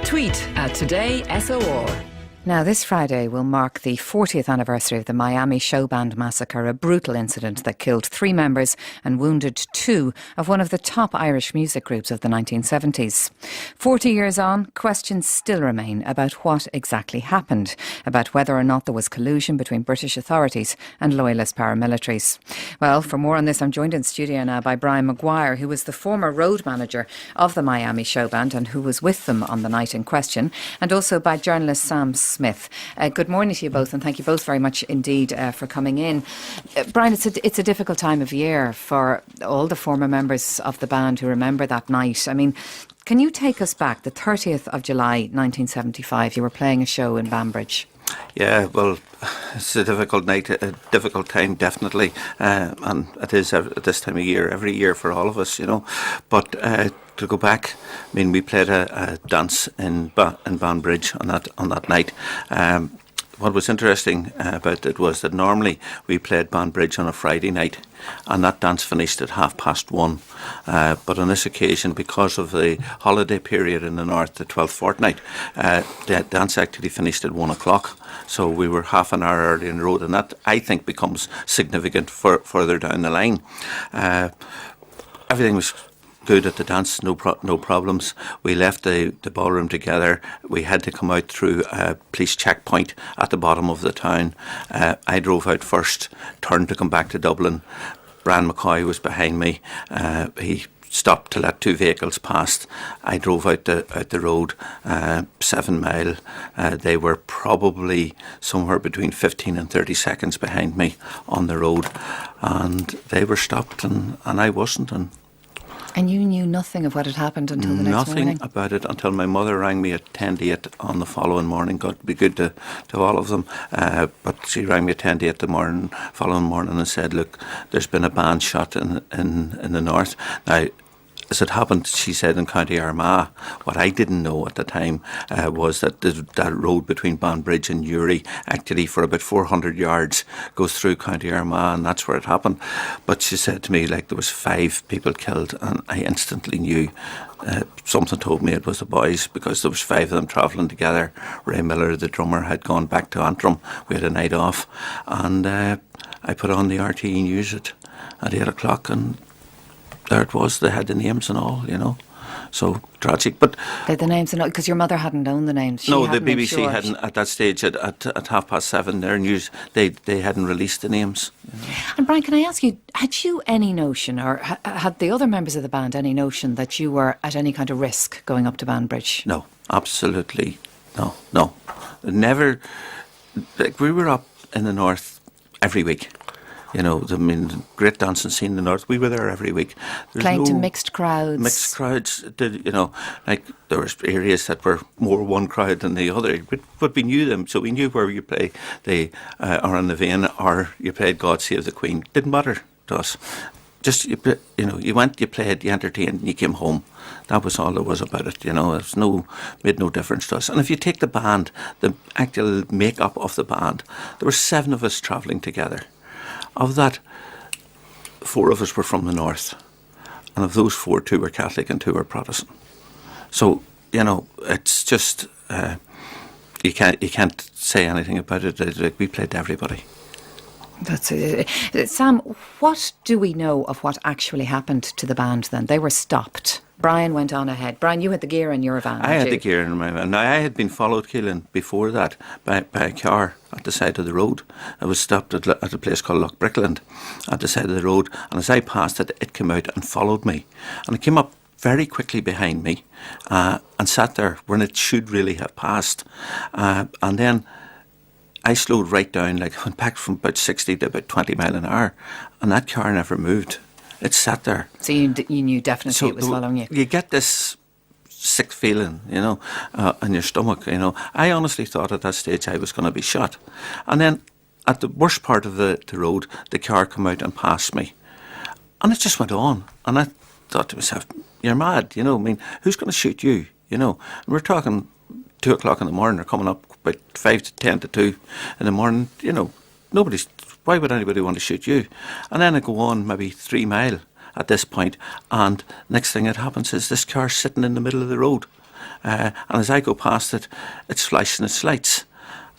Tweet at Today SOR. Now, this Friday will mark the 40th anniversary of the Miami Showband massacre, a brutal incident that killed 3 members and wounded 2 of one of the top Irish music groups of the 1970s. 40 years on, questions still remain about what exactly happened, about whether or not there was collusion between British authorities and loyalist paramilitaries. Well, for more on this, I'm joined in studio now by Brian Maguire, who was the former road manager of the Miami Showband and who was with them on the night in question, and also by journalist Sam Smith. Good morning to you both, and thank you both very much indeed for coming in. Brian, it's a difficult time of year for all the former members of the band who remember that night. I mean, can you take us back, the 30th of July 1975, you were playing a show in Banbridge. Yeah, well, it's a difficult night, a difficult time, definitely, and it is at this time of year, every year for all of us, you know. But to go back, I mean, we played a dance in Banbridge on that night. What was interesting about it was that normally we played Banbridge on a Friday night, and that dance finished at 1:30. But on this occasion, because of the holiday period in the north, the 12th fortnight, the dance actually finished at 1:00. So we were half an hour early on the road, and that, I think, becomes significant further down the line. Everything was good at the dance, no problems. We left the ballroom together. We had to come out through a police checkpoint at the bottom of the town. I drove out first, turned to come back to Dublin. Brian McCoy was behind me. He stopped to let 2 vehicles pass. I drove out the road, 7 mile. They were probably somewhere between 15 and 30 seconds behind me on the road, and they were stopped, and I wasn't. And you knew nothing of what had happened until the next morning? Nothing about it until my mother rang me at 10 to 8 on the following morning. God be good to all of them. But she rang me at 10 to 8 the following morning and said, look, there's been a band shot in the north. Now, as it happened, she said, in County Armagh. What I didn't know at the time was that that road between Banbridge and Uri, actually for about 400 yards, goes through County Armagh, and that's where it happened. But she said to me, like, there was 5 people killed, and I instantly knew. Something told me it was the boys, because there was 5 of them travelling together. Ray Miller, the drummer, had gone back to Antrim. We had a night off, and I put on the RTE News at 8 o'clock, and there it was. They had the names and all, you know. So tragic, but they had the names and all, because your mother hadn't known the names. No, the BBC hadn't at that stage. At 7:30, their news, they hadn't released the names. You know. And Brian, can I ask you, had you any notion, or had the other members of the band any notion that you were at any kind of risk going up to Banbridge? No, absolutely no. Never. Like, we were up in the north every week. You know, I mean, great dancing scene in the north. We were there every week. Playing to mixed crowds. Mixed crowds, you know, like there were areas that were more one crowd than the other. But we knew them, so we knew where you play the or in the Vein, or you played God Save the Queen. Didn't matter to us. Just, you know, you went, you played, you entertained, and you came home. That was all there was about it, you know. It made no difference to us. And if you take the band, the actual make-up of the band, there were 7 of us travelling together. Of that, 4 of us were from the north, and of those 4, 2 were Catholic and 2 were Protestant. So, you know, it's just you can't say anything about it. Like, we played to everybody. That's it. Sam, what do we know of what actually happened to the band then? They were stopped. Brian went on ahead. Brian, you had the gear in your van. I had the gear in my van. Now, I had been followed, Keelan, before that by a car at the side of the road. I was stopped at a place called Lochbrickland at the side of the road, and as I passed it, it came out and followed me. And it came up very quickly behind me and sat there when it should really have passed. And then I slowed right down, like, went back from about 60 to about 20 mile an hour, and that car never moved. It sat there. So you knew definitely it was following you. You get this sick feeling, you know, in your stomach, you know. I honestly thought at that stage I was going to be shot. And then at the worst part of the road, the car came out and passed me. And it just went on. And I thought to myself, you're mad, you know. I mean, who's going to shoot you, you know? And we're talking 2 o'clock in the morning. They're coming up about 5 to 10 to 2 in the morning, you know. Why would anybody want to shoot you? And then I go on maybe 3 mile at this point, and next thing that happens is this car sitting in the middle of the road. and as I go past it, it's flashing its lights.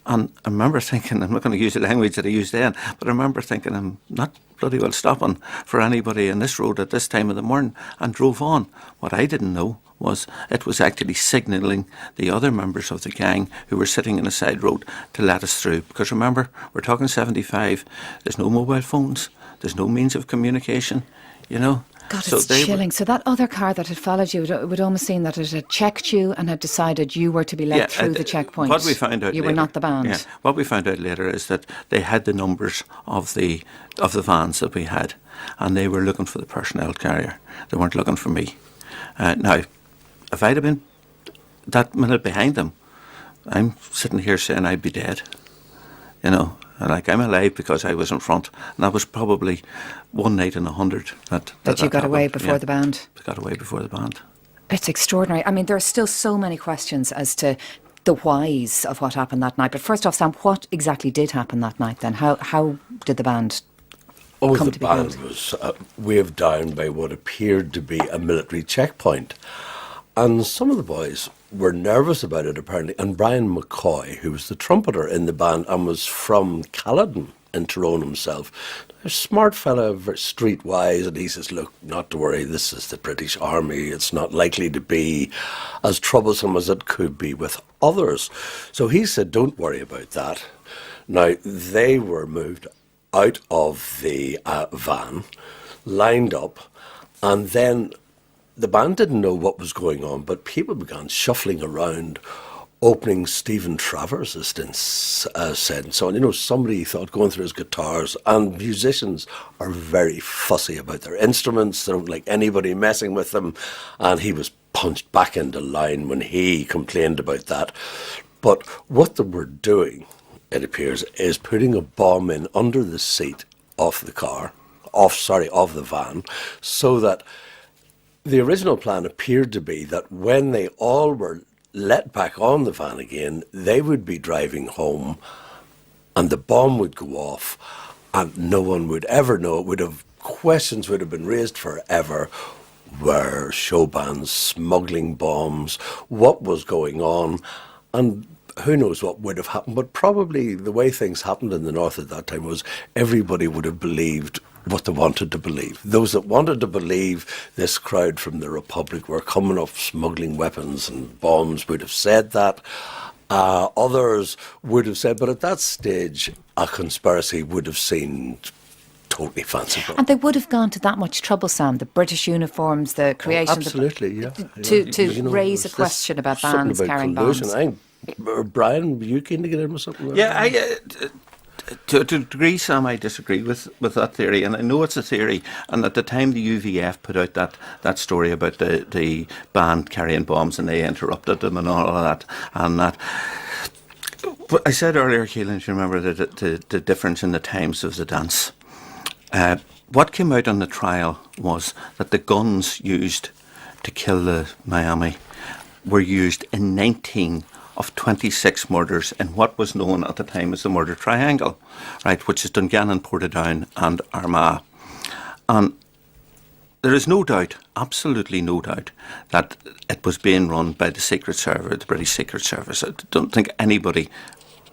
And I remember thinking, I'm not going to use the language that I used then, but I remember thinking, I'm not bloody well stopping for anybody in this road at this time of the morning, and drove on. What I didn't know was it was actually signalling the other members of the gang who were sitting in a side road to let us through. Because remember, we're talking 75, there's no mobile phones, there's no means of communication, you know. God, it's chilling. So that other car that had followed you, it would almost seem that it had checked you and had decided you were to be let through the checkpoint. What we found out you later, were not the band. Yeah, what we found out later is that they had the numbers of the vans that we had, and they were looking for the personnel carrier. They weren't looking for me. Now, if I'd have been that minute behind them, I'm sitting here saying I'd be dead, you know. Like, I'm alive because I was in front, and that was probably one night in 100 that you got away happened. before the band. Got away before the band. It's extraordinary. I mean, there are still so many questions as to the whys of what happened that night. But first off, Sam, what exactly did happen that night then? How did the band come to be the band killed? was waved down by what appeared to be a military checkpoint. And some of the boys were nervous about it, apparently. And Brian McCoy, who was the trumpeter in the band and was from Caledon in Tyrone himself, a smart fella, very streetwise, and he says, look, not to worry, this is the British Army. It's not likely to be as troublesome as it could be with others. So he said, don't worry about that. Now, they were moved out of the van, lined up, and then the band didn't know what was going on, but people began shuffling around, opening Stephen Travers, as said, and so on. You know, somebody thought going through his guitars, and musicians are very fussy about their instruments. They don't like anybody messing with them, and he was punched back into line when he complained about that. But what they were doing, it appears, is putting a bomb in under the seat of the car, of the van, so that the original plan appeared to be that when they all were let back on the van again, they would be driving home and the bomb would go off and no one would ever know. Questions would have been raised forever. Were show bands smuggling bombs? What was going on? And who knows what would have happened, but probably the way things happened in the north at that time was everybody would have believed what they wanted to believe. Those that wanted to believe this crowd from the Republic were coming up smuggling weapons and bombs would have said that. Others would have said, but at that stage, a conspiracy would have seemed totally fanciful. And they would have gone to that much trouble, Sam, the British uniforms, the creation absolutely, to raise a question about bands carrying bombs. Brian, were you keen to get in with something? Yeah, to a degree, Sam, I disagree with that theory, and I know it's a theory. And at the time, the UVF put out that story about the band carrying bombs, and they interrupted them and all of that, and that. But I said earlier, Keelan, if you remember the difference in the times of the dance. What came out on the trial was that the guns used to kill the Miami were used in 19 of 26 murders in what was known at the time as the murder triangle, right, which is Dungannon, Portadown and Armagh. And there is no doubt, absolutely no doubt, that it was being run by the Secret Service, the British Secret Service. I don't think anybody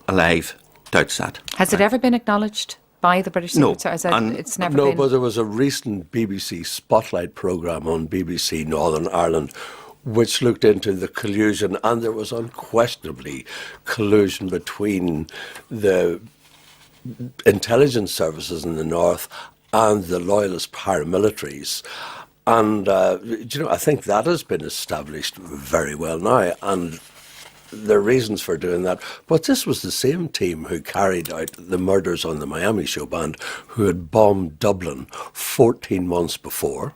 alive doubts that. Has it ever been acknowledged by the British Secret Service? It's never been. No, but there was a recent BBC Spotlight programme on BBC Northern Ireland which looked into the collusion, and there was unquestionably collusion between the intelligence services in the north and the loyalist paramilitaries. And, I think that has been established very well now, and there are reasons for doing that. But this was the same team who carried out the murders on the Miami Showband, who had bombed Dublin 14 months before.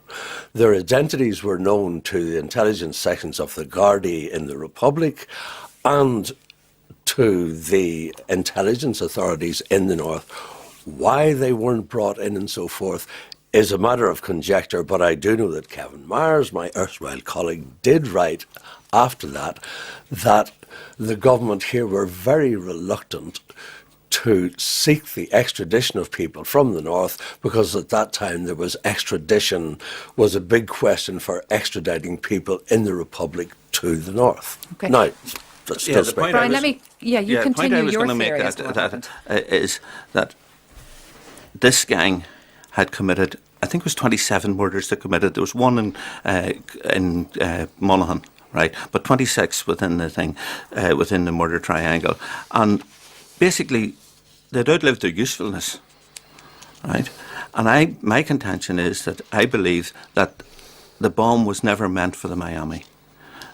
Their identities were known to the intelligence sections of the Gardaí in the Republic and to the intelligence authorities in the north. Why they weren't brought in and so forth is a matter of conjecture, but I do know that Kevin Myers, my erstwhile colleague, did write after that the government here were very reluctant to seek the extradition of people from the north, because at that time there was extradition was a big question for extraditing people in the Republic to the north. Okay. Now, that's still Brian, you the point I continue was your going to theory make as to what happened. is that this gang had committed, I think it was 27 murders they committed. There was one in Monaghan, right? But 26 within the thing, within the murder triangle. And basically, they'd outlived their usefulness, right? And my contention is that I believe that the bomb was never meant for the Miami.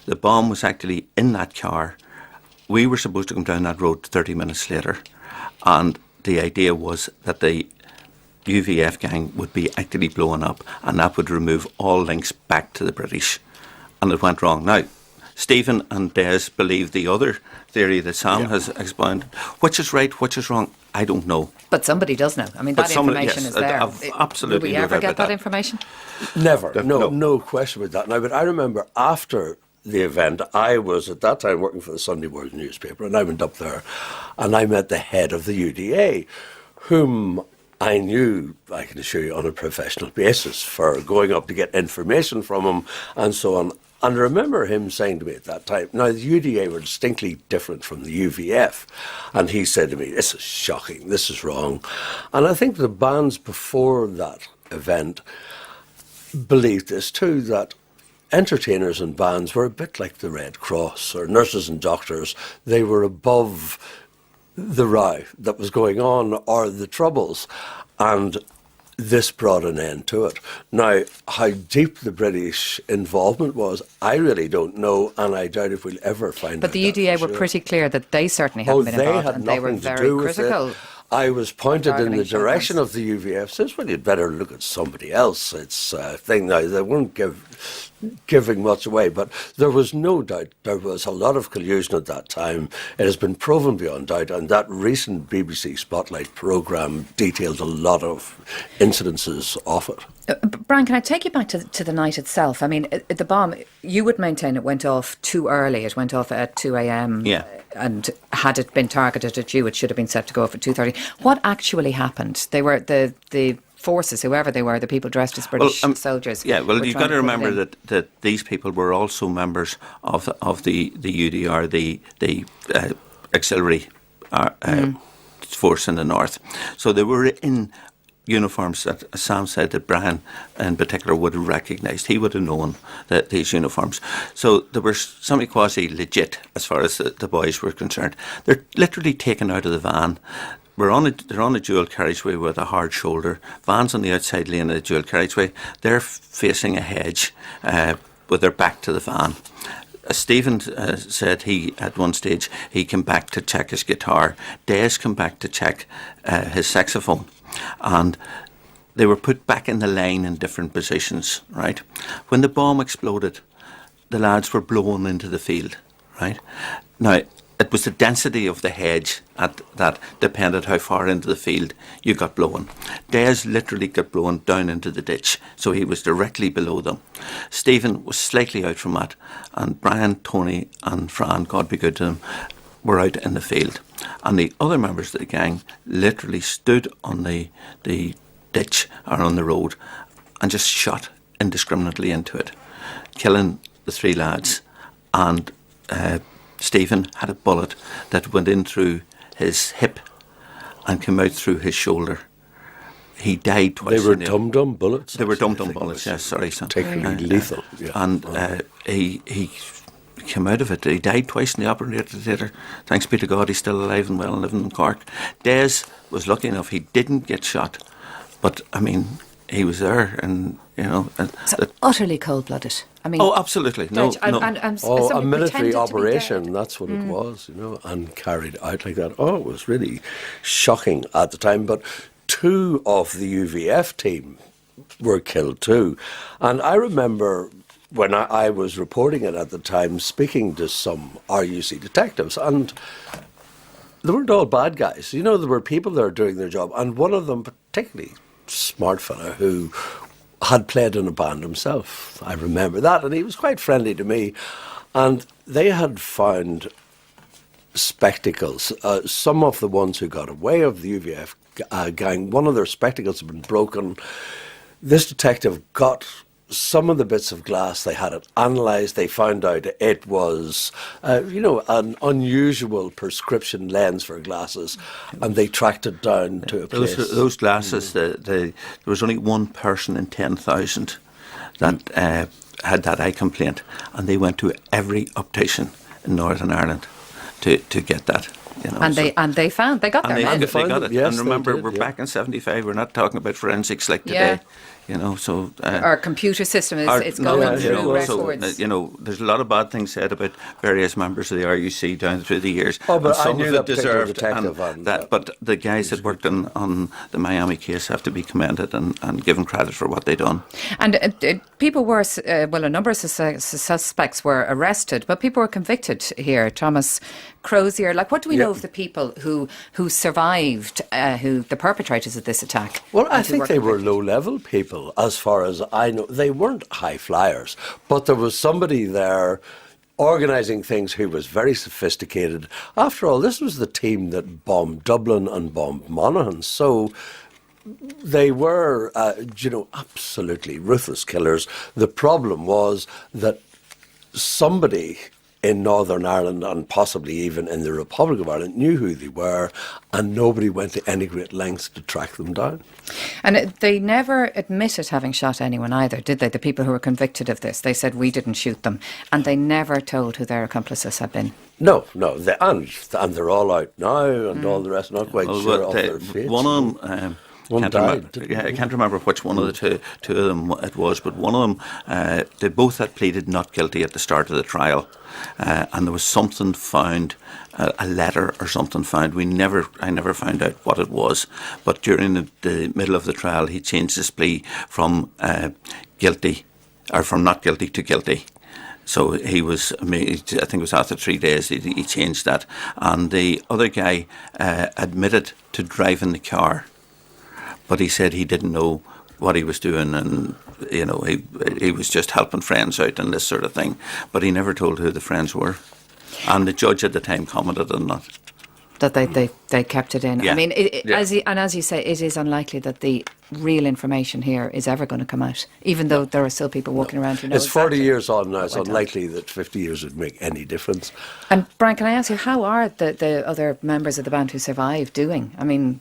The bomb was actually in that car. We were supposed to come down that road 30 minutes later. And the idea was that the UVF gang would be actually blown up, and that would remove all links back to the British. And it went wrong. Now, Stephen and Des believe the other theory that Sam has explained. Which is right, which is wrong, I don't know. But somebody does know. I mean, that information is there. Absolutely. Will we ever get that information? Never. No question about that. Now, but I remember after the event, I was at that time working for the Sunday World newspaper, and I went up there and I met the head of the UDA, whom I knew, I can assure you, on a professional basis for going up to get information from him and so on. And I remember him saying to me at that time, now the UDA were distinctly different from the UVF. And he said to me, this is shocking, this is wrong. And I think the bands before that event believed this too, that entertainers and bands were a bit like the Red Cross or nurses and doctors. They were above the row that was going on or the troubles, and this brought an end to it. Now, how deep the British involvement was, I really don't know, and I doubt if we'll ever find out. But the UDA were pretty clear that they certainly hadn't been involved, and they were very critical. I was pointed in the direction of the UVF, says, well, you'd better look at somebody else. It's a thing now, they weren't giving much away, but there was no doubt there was a lot of collusion at that time. It has been proven beyond doubt, and that recent BBC Spotlight programme detailed a lot of incidences of it. Brian, can I take you back to the night itself? I mean, the bomb, you would maintain it went off too early. It went off at 2 a.m. Yeah. And had it been targeted at you, it should have been set to go off at 2:30. What actually happened? They were the forces, whoever they were, the people dressed as British soldiers. Yeah, well, you've got to remember that these people were also members of the UDR, the auxiliary force in the north. So they were in uniforms that, as Sam said, that Brian in particular would have recognised. He would have known that these uniforms. So they were something quasi legit as far as the boys were concerned. They're literally taken out of the van. They're on a dual carriageway with a hard shoulder. Van's on the outside lane of the dual carriageway. They're facing a hedge with their back to the van. Stephen said at one stage he came back to check his guitar. Des came back to check his saxophone. And they were put back in the line in different positions, right? When the bomb exploded, the lads were blown into the field, right? Now, it was the density of the hedge that depended how far into the field you got blown. Des literally got blown down into the ditch, so he was directly below them. Stephen was slightly out from that, and Brian, Tony and Fran, God be good to them, were out in the field. And the other members of the gang literally stood on the ditch or on the road and just shot indiscriminately into it, killing the three lads. And Stephen had a bullet that went in through his hip and came out through his shoulder. He died twice. They were dum-dum bullets? They were dum-dum bullets, yes, sorry. Particularly lethal. Yeah. And he came out of it. He died twice in the operating theatre. Thanks be to God, he's still alive and well and living in Cork. Des was lucky enough, he didn't get shot. But, I mean, he was there and, you know... So utterly cold-blooded. I mean... Oh, absolutely. No. A military operation, that's what it was, you know, and carried out like that. Oh, it was really shocking at the time. But 2 of the UVF team were killed too. And I remember... when I was reporting it at the time, speaking to some RUC detectives, and they weren't all bad guys. You know, there were people there doing their job, and one of them, particularly smart fella, who had played in a band himself. I remember that, and he was quite friendly to me. And they had found spectacles. Some of the ones who got away of the UVF gang, one of their spectacles had been broken. This detective got some of the bits of glass, they had it analysed, they found out it was, an unusual prescription lens for glasses, and they tracked it down to a place. Those glasses, there was only one person in 10,000 that had that eye complaint, and they went to every optician in Northern Ireland to get that. And they got their man. They got it. Yes, and remember, they did, we're back in 75. We're not talking about forensics like today. So our computer system is going through records. There's a lot of bad things said about various members of the RUC down through the years. Oh, but some I knew of that it deserved, detective but the guys that worked on the Miami case have to be commended and given credit for what they done. And people were, a number of suspects were arrested, but people were convicted here. Thomas Crozier, what do we know of the people who survived, who the perpetrators of this attack? Well, I think they were low-level people, as far as I know. They weren't high flyers, but there was somebody there organising things who was very sophisticated. After all, this was the team that bombed Dublin and bombed Monaghan, so they were, absolutely ruthless killers. The problem was that somebody in Northern Ireland and possibly even in the Republic of Ireland knew who they were, and nobody went to any great lengths to track them down. And they never admitted having shot anyone either, did they? The people who were convicted of this, they said we didn't shoot them, and they never told who their accomplices had been. No, and they're all out now, and all the rest. Not quite sure of their fate. One of them. One died. I can't remember which one of the two of them it was, but one of them, they both had pleaded not guilty at the start of the trial, and there was something found, a letter or something found. I never found out what it was, but during the middle of the trial, he changed his plea from guilty, or from not guilty to guilty. So he was, I think it was after 3 days, he changed that, and the other guy admitted to driving the car. But he said he didn't know what he was doing, and he was just helping friends out and this sort of thing. But he never told who the friends were, and the judge at the time commented on that. That they kept it in. Yeah. I mean, as you say, it is unlikely that the real information here is ever going to come out, even though there are still people walking around who know. It's 40 exactly years on now. It's unlikely that 50 years would make any difference. And Brian, can I ask you, how are the other members of the band who survived doing? I mean,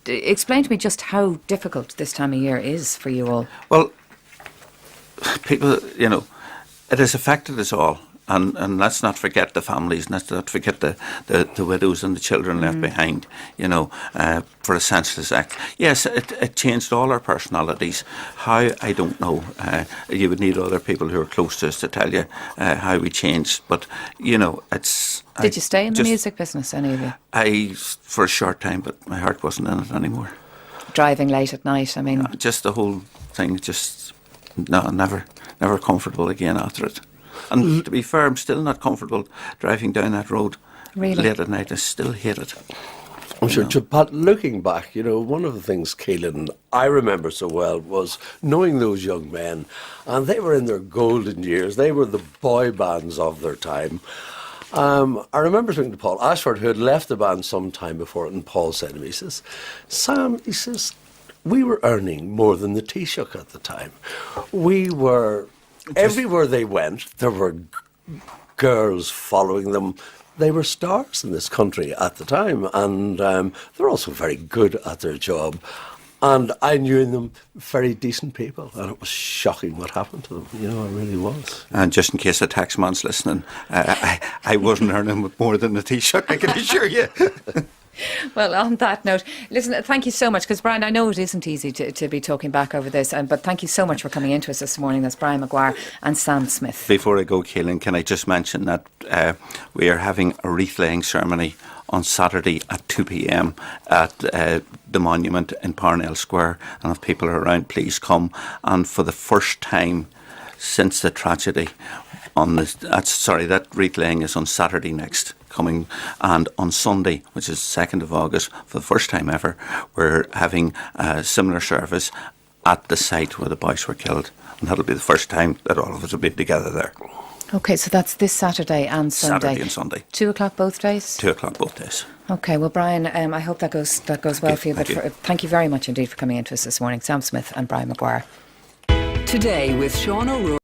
explain to me just how difficult this time of year is for you all. Well, people, it has affected us all. And let's not forget the families, and let's not forget the widows and the children left behind, for a senseless act. Yes, it changed all our personalities. How, I don't know. You would need other people who are close to us to tell you how we changed. But, it's... Did you stay in the music business, any of you? For a short time, but my heart wasn't in it anymore. Driving late at night, I mean... Just the whole thing, never comfortable again after it. And to be fair, I'm still not comfortable driving down that road late at night. I still hate it. I'm sure. But looking back, one of the things, Keelan, I remember so well was knowing those young men, and they were in their golden years. They were the boy bands of their time. I remember speaking to Paul Ashford, who had left the band some time before it, and Paul said to me, he says, Sam, he says, we were earning more than the Taoiseach at the time. We were... Everywhere they went, there were girls following them. They were stars in this country at the time, and they were also very good at their job. And I knew in them very decent people, and it was shocking what happened to them. It really was. And just in case the taxman's listening, I wasn't earning more than the Taoiseach, I can assure you. Well, on that note, listen, thank you so much, because Brian, I know it isn't easy to be talking back over this, but thank you so much for coming into us this morning. That's Brian Maguire and Sam Smith. Before I go, Keelan, can I just mention that we are having a wreath-laying ceremony on Saturday at 2 p.m. at the monument in Parnell Square, and if people are around, please come. And for the first time since the tragedy, that wreath-laying is on Saturday next coming, and on Sunday, which is 2nd of August, for the first time ever, we're having a similar service at the site where the boys were killed, and that'll be the first time that all of us will be together there. Okay, so that's this Saturday and Sunday. Saturday and Sunday. 2 o'clock both days? 2 o'clock both days. Okay, well, Brian, I hope that goes well for you. Thank you. Thank you very much indeed for coming into us this morning. Sam Smith and Brian Maguire. Today with Sean O'Rourke.